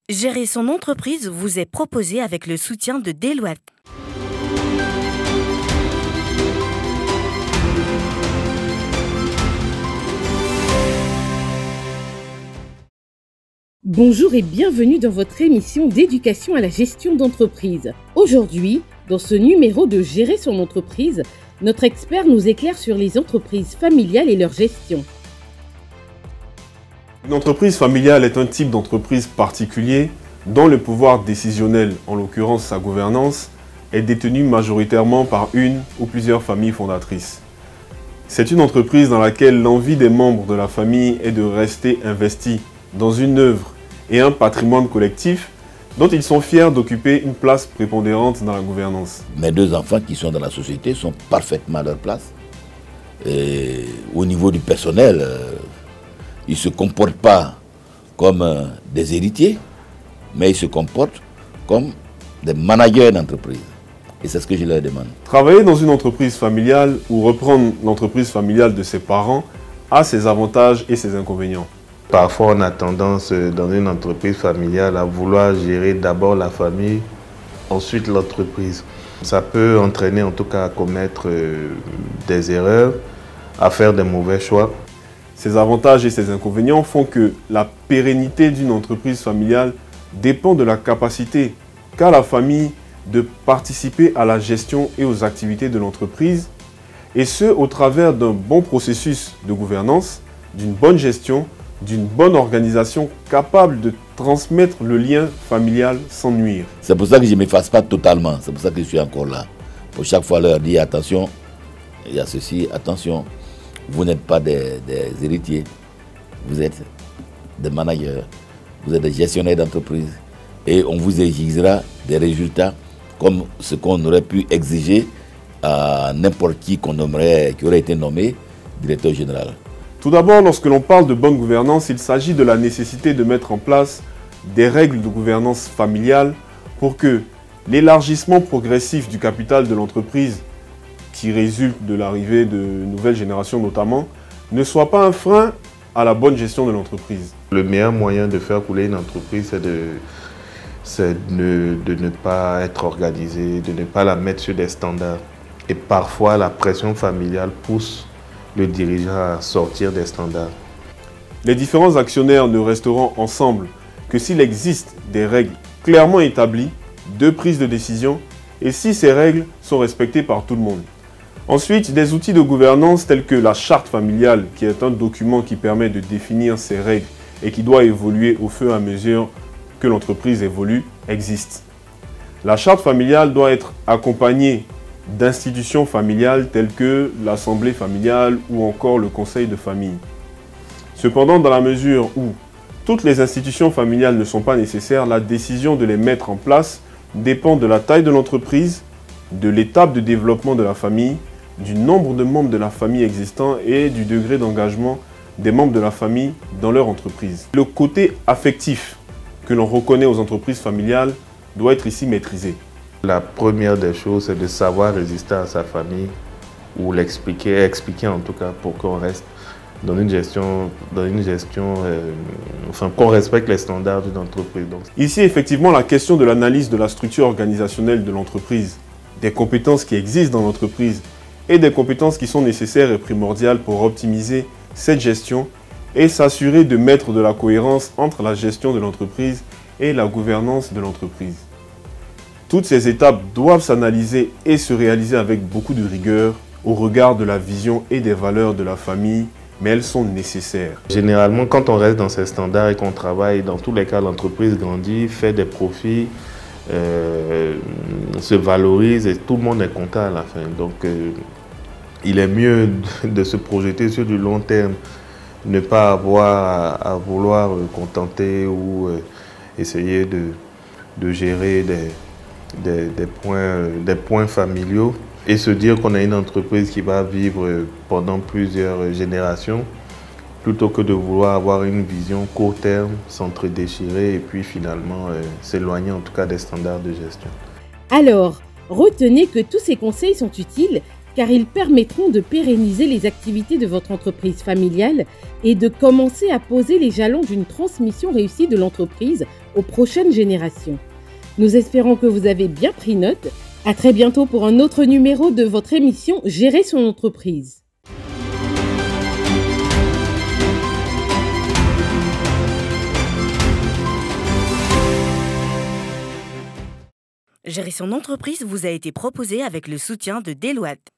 Gérer son entreprise vous est proposé avec le soutien de Deloitte. Bonjour et bienvenue dans votre émission d'éducation à la gestion d'entreprise. Aujourd'hui, dans ce numéro de Gérer son entreprise, notre expert nous éclaire sur les entreprises familiales et leur gestion. Une entreprise familiale est un type d'entreprise particulier dont le pouvoir décisionnel, en l'occurrence sa gouvernance, est détenu majoritairement par une ou plusieurs familles fondatrices. C'est une entreprise dans laquelle l'envie des membres de la famille est de rester investis dans une œuvre et un patrimoine collectif dont ils sont fiers d'occuper une place prépondérante dans la gouvernance. Mes deux enfants qui sont dans la société sont parfaitement à leur place. Et au niveau du personnel, ils ne se comportent pas comme des héritiers, mais ils se comportent comme des managers d'entreprise. Et c'est ce que je leur demande. Travailler dans une entreprise familiale ou reprendre l'entreprise familiale de ses parents a ses avantages et ses inconvénients. Parfois, on a tendance dans une entreprise familiale à vouloir gérer d'abord la famille, ensuite l'entreprise. Ça peut entraîner en tout cas à commettre des erreurs, à faire des mauvais choix. Ces avantages et ces inconvénients font que la pérennité d'une entreprise familiale dépend de la capacité qu'a la famille de participer à la gestion et aux activités de l'entreprise, et ce au travers d'un bon processus de gouvernance, d'une bonne gestion, d'une bonne organisation capable de transmettre le lien familial sans nuire. C'est pour ça que je ne m'efface pas totalement, c'est pour ça que je suis encore là. Pour chaque fois leur dire attention, il y a ceci, attention, vous n'êtes pas des héritiers, vous êtes des managers, vous êtes des gestionnaires d'entreprise et on vous exigera des résultats comme ce qu'on aurait pu exiger à n'importe qui qui aurait été nommé directeur général. Tout d'abord, lorsque l'on parle de bonne gouvernance, il s'agit de la nécessité de mettre en place des règles de gouvernance familiale pour que l'élargissement progressif du capital de l'entreprise, qui résulte de l'arrivée de nouvelles générations notamment, ne soit pas un frein à la bonne gestion de l'entreprise. Le meilleur moyen de faire couler une entreprise, c'est de ne pas être organisé, de ne pas la mettre sur des standards. Et parfois, la pression familiale pousse le dirigeant à sortir des standards. Les différents actionnaires ne resteront ensemble que s'il existe des règles clairement établies de prise de décision et si ces règles sont respectées par tout le monde. Ensuite, des outils de gouvernance tels que la charte familiale, qui est un document qui permet de définir ces règles et qui doit évoluer au fur et à mesure que l'entreprise évolue, existent. La charte familiale doit être accompagnée d'institutions familiales telles que l'assemblée familiale ou encore le conseil de famille. Cependant, dans la mesure où toutes les institutions familiales ne sont pas nécessaires, la décision de les mettre en place dépend de la taille de l'entreprise, de l'étape de développement de la famille, du nombre de membres de la famille existants et du degré d'engagement des membres de la famille dans leur entreprise. Le côté affectif que l'on reconnaît aux entreprises familiales doit être ici maîtrisé. La première des choses, c'est de savoir résister à sa famille ou expliquer en tout cas pour qu'on reste dans une gestion, enfin qu'on respecte les standards d'une entreprise. Donc. Ici, effectivement, la question de l'analyse de la structure organisationnelle de l'entreprise, des compétences qui existent dans l'entreprise et des compétences qui sont nécessaires et primordiales pour optimiser cette gestion et s'assurer de mettre de la cohérence entre la gestion de l'entreprise et la gouvernance de l'entreprise. Toutes ces étapes doivent s'analyser et se réaliser avec beaucoup de rigueur au regard de la vision et des valeurs de la famille, mais elles sont nécessaires. Généralement, quand on reste dans ces standards et qu'on travaille, dans tous les cas, l'entreprise grandit, fait des profits, se valorise et tout le monde est content à la fin. Donc, il est mieux de se projeter sur du long terme, ne pas avoir à vouloir contenter ou essayer de gérer des points familiaux et se dire qu'on a une entreprise qui va vivre pendant plusieurs générations plutôt que de vouloir avoir une vision court terme, s'entre-déchirer et puis finalement s'éloigner en tout cas des standards de gestion. Alors, retenez que tous ces conseils sont utiles car ils permettront de pérenniser les activités de votre entreprise familiale et de commencer à poser les jalons d'une transmission réussie de l'entreprise aux prochaines générations. Nous espérons que vous avez bien pris note. À très bientôt pour un autre numéro de votre émission Gérer son entreprise. Gérer son entreprise vous a été proposé avec le soutien de Deloitte.